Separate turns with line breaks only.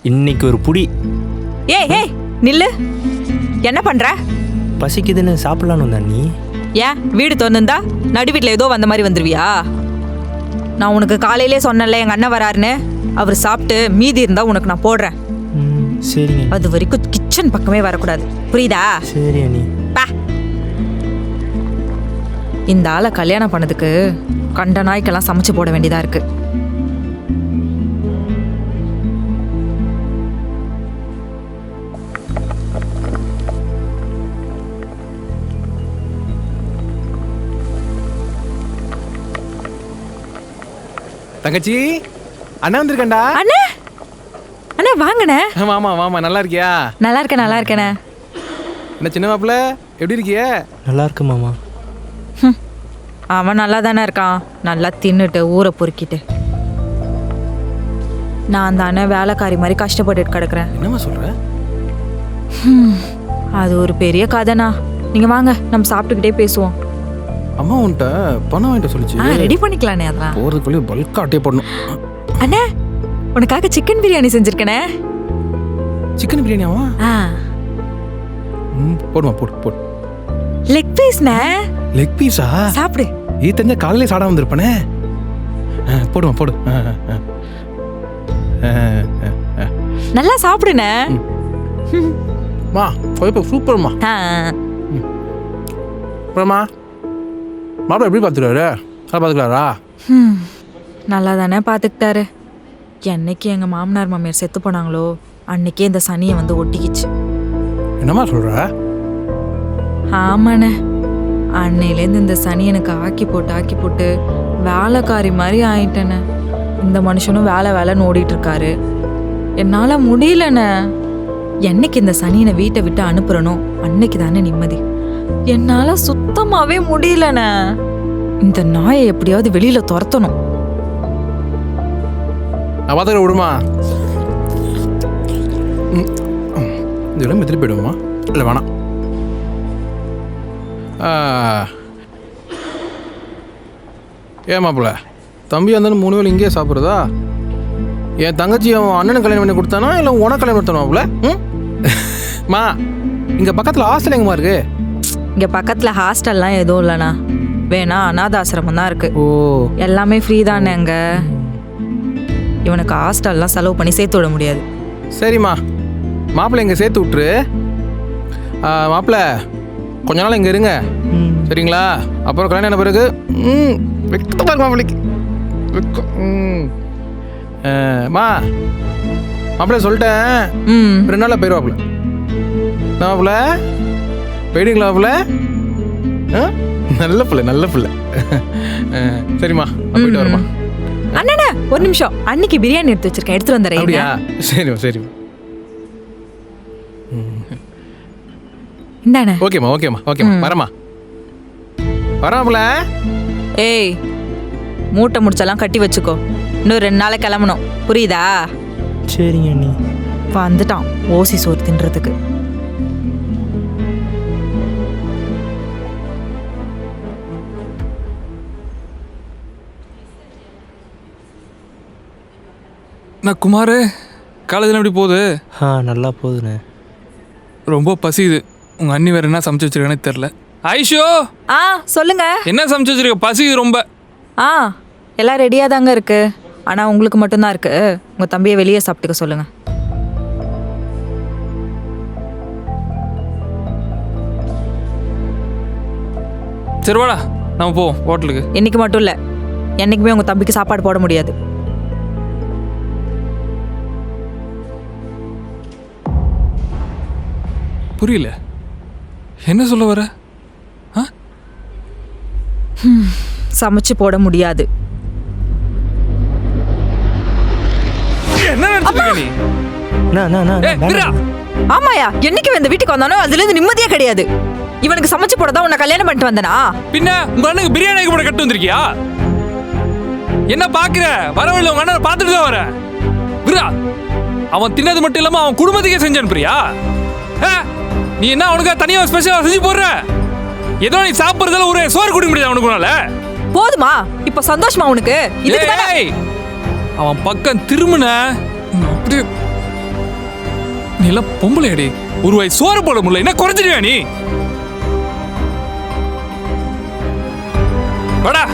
இன்னைக்கு ஒரு புடி.
ஏய் நில்லு. என்ன பண்ற?
பசிக்குதுன்னு சாப்பிடலான்னு வந்தா நீ?
ஏன் வீடு திறந்துருந்தா நடு வீட்டில் ஏதோ வந்த மாதிரி வந்துருவியா? நான் உனக்கு காலையிலே சொன்னேன்ல எங்கள் அண்ணன் வராருன்னு. அவர் சாப்பிட்டு மீதி இருந்தால் உனக்கு நான் போடுறேன்.
சரிங்க.
அது வரைக்கும் கிச்சன் பக்கமே வரக்கூடாது, புரியுதா?
சரி அண்ணி.
பா, இந்த ஆளை கல்யாணம் பண்ணதுக்கு கண்ட நாய்க்கெல்லாம் சமைச்சு போட வேண்டியதா இருக்கு.
தங்கச்சி, அண்ணா வந்திருக்கேன்டா.
அண்ணே அண்ணே வாங்கண்ணே.
ஆமா வாமா, நல்லா இருக்கியா?
நல்லா இருக்கேண்ணே.
என்ன சின்ன மாப்பிள்ள, எப்படி இருக்கிய?
நல்லா இருக்கு மாமா.
அவன் நல்லா தானே இருக்கான், நல்லா தின்னுட்டு ஊரை பொறுக்கிட்டு. நான் தானே வேலைக்காரி மாதிரி கஷ்டப்பட்டுட்டு கிடக்குறேன்.
என்னம்மா சொல்ற?
அது ஒரு பெரிய கதைண்ணா. நீங்க வாங்க, நம்ம சாப்பிட்டுக்கிட்டே பேசுவோம்.
அம்மா உன்கிட்ட பணம் வாங்கிட்டு சொல்லிச்சு.
ரெடி பண்ணிக்கலானே. அதெல்லாம்
போறதுக்குள்ளே பல்கா அட்டே போடணும்.
அண்ணே, உனக்காக சிக்கன் பிரியாணி செஞ்சிருக்கேனே.
சிக்கன் பிரியாணியாவா? போடுமா, போடு.
லெக் பீஸ்ண்ணே.
லெக் பீஸா?
சாப்பிடு.
இது தெரிஞ்ச காலையிலே சாப்பிடாம வந்திருப்பானே. போடுமா, போடு.
நல்லா சாப்பிடுண்ணே.
மா குழப்பம் சூப்பர்மா. அப்புறமா மாப்பிள்ள எப்படி பார்த்துக்கிறாரு? நல்லா பார்த்துக்கலாரா?
நல்லா தானே பார்த்துக்கிட்டாரு. என்னைக்கு எங்கள் மாமனார் மாமியார் செத்து போனாங்களோ அன்னைக்கே இந்த சனியை வந்து ஒட்டிக்கிச்சு.
என்னம்மா சொல்ற?
ஆமாண்ணே, அன்னையிலேருந்து இந்த சனி எனக்கு ஆக்கி போட்டு வேலைக்காரி மாதிரி ஆயிட்டேண்ணே. இந்த மனுஷனும் வேலைன்னு ஓடிட்டு இருக்காரு. என்னால் முடியலண்ணே. என்னைக்கு இந்த சனியை வீட்டை விட்டு அனுப்புறனோ அன்னைக்கு தானே நிம்மதி. என்னால் சுத்தமாகவே முடியலண்ணே. இந்த நாயை எப்படியாவது வெளியில துரத்தணும்.
நான் பார்த்துக்கிற விடுமா. இதெல்லாம் மெத்திரி போயிடுவோமா? இல்லை வேணாம். ஏன் மாப்பிள்ள, தம்பி வந்தாலும் 3 வேளை இங்கேயே சாப்பிட்றதா? என் தங்கச்சி அவன் அண்ணனுக்கு கல்யாணம் பண்ணி கொடுத்தானா இல்லை உனக்கு கல்யாணம் கொடுத்தானா மாப்பிள்ள? மா, இங்கே பக்கத்தில் ஹாஸ்டல் எங்கம்மா இருக்கு?
இங்கே பக்கத்தில் ஹாஸ்டல்லாம் எதுவும் இல்லைண்ணா. வேணா அனாதாசிரமம் தான் இருக்கு.
ஓ, எல்லாமே
ஃப்ரீ தானே அங்கே. இவனுக்கு ஹாஸ்டல்லாம் செலவு பண்ணி சேர்த்து விட முடியாது.
சரிம்மா, மாப்பிள்ளை இங்கே சேர்த்து விட்டுரு. மாப்பிள்ள கொஞ்ச நாள் இங்கே இருங்க, சரிங்களா? அப்புறம் கல்யாணம் பிறகு வெக்கமா இருக்கு மாப்பிள்ளைக்கு. மாப்பிள்ள சொல்லிட்டேன், 2 நாளில் போயிடுவாப்புல. மாப்பிள்ள போயிடுங்களா மாப்பிள்ள? நல்ல பிள்ளை. சரிம்மா, போயிட்டு வரமா.
அண்ணா ஒரு நிமிஷம், அன்னைக்கு பிரியாணி எடுத்து வச்சிருக்கேன், எடுத்துட்டு வந்துடுறேன்.
அப்படியா? சரிம்மா.
இந்தாண்ணே.
ஓகேம்மா. வரமா. வராமல.
ஏய், மூட்டை முடிச்செல்லாம் கட்டி வச்சுக்கோ. இன்னும் 2 நாளை கிளம்பணும், புரியுதா?
சரிங்க அண்ணி.
வந்துட்டான் ஓசி சோறு தின்றதுக்கு.
நான் குமார், காலேஜில் எப்படி போகுது?
நல்லா போகுதுண்ணே.
ரொம்ப பசியுது. உங்கள் அண்ணி வேறு என்ன சமைச்சு வச்சிருக்கானே தெரில. ஐஷோ,
சொல்லுங்க.
என்ன சமைச்சு வச்சிருக்க? பசியுது ரொம்ப.
எல்லாம் ரெடியாக தாங்க இருக்கு. ஆனால் உங்களுக்கு மட்டும்தான் இருக்கு. உங்கள் தம்பியை வெளியே சாப்பிட்டுக்க சொல்லுங்க.
சரி வாடா, நம்ம போவோம் ஹோட்டலுக்கு.
இன்னைக்கு மட்டும் இல்லை, என்னைக்குமே உங்கள் தம்பிக்கு சாப்பாடு போட முடியாது.
புரியல, என்ன சொல்ல வர?
சமைச்சு போட முடியாது.
என்ன நினைச்சிருக்க நீ?
ஆமாயா, என்னைக்கு இந்த வீட்டுக்கு வந்தானோ அதுல இருந்து நிம்மதியே கிடையாது. இவனுக்கு சமைச்சு போடதான் உன்னை கல்யாணம் பண்ணிட்டு வந்தனா?
பின்ன உங்க அண்ணனுக்கு பிரியாணி கூட கட்டு வந்திருக்கியா? என்ன பாக்குற? வரவில்லை, உங்க அண்ணனை பார்த்துட்டு தான் வர. அவன் தின்னது மட்டும் இல்லாம அவன் குடும்பத்துக்கே செஞ்சான் பிரியா. நீ என்ன அவனுக்கு தனியா ஸ்பெஷலா செஞ்சு போடுற? ஏதோ நீ சாப்பிடுறதுல ஒரு சோறு குடிக்க முடியாது அவனுக்குனால.
போதுமா இப்ப சந்தோஷமா உனக்கு?
அவன் பக்கம் திரும்பின அப்படியே நீ எல்லாம் பொம்பளையாடி, ஒரு வாய் சோறு போட முடியல, என்ன குறைஞ்சிருவியா நீ? வாடா.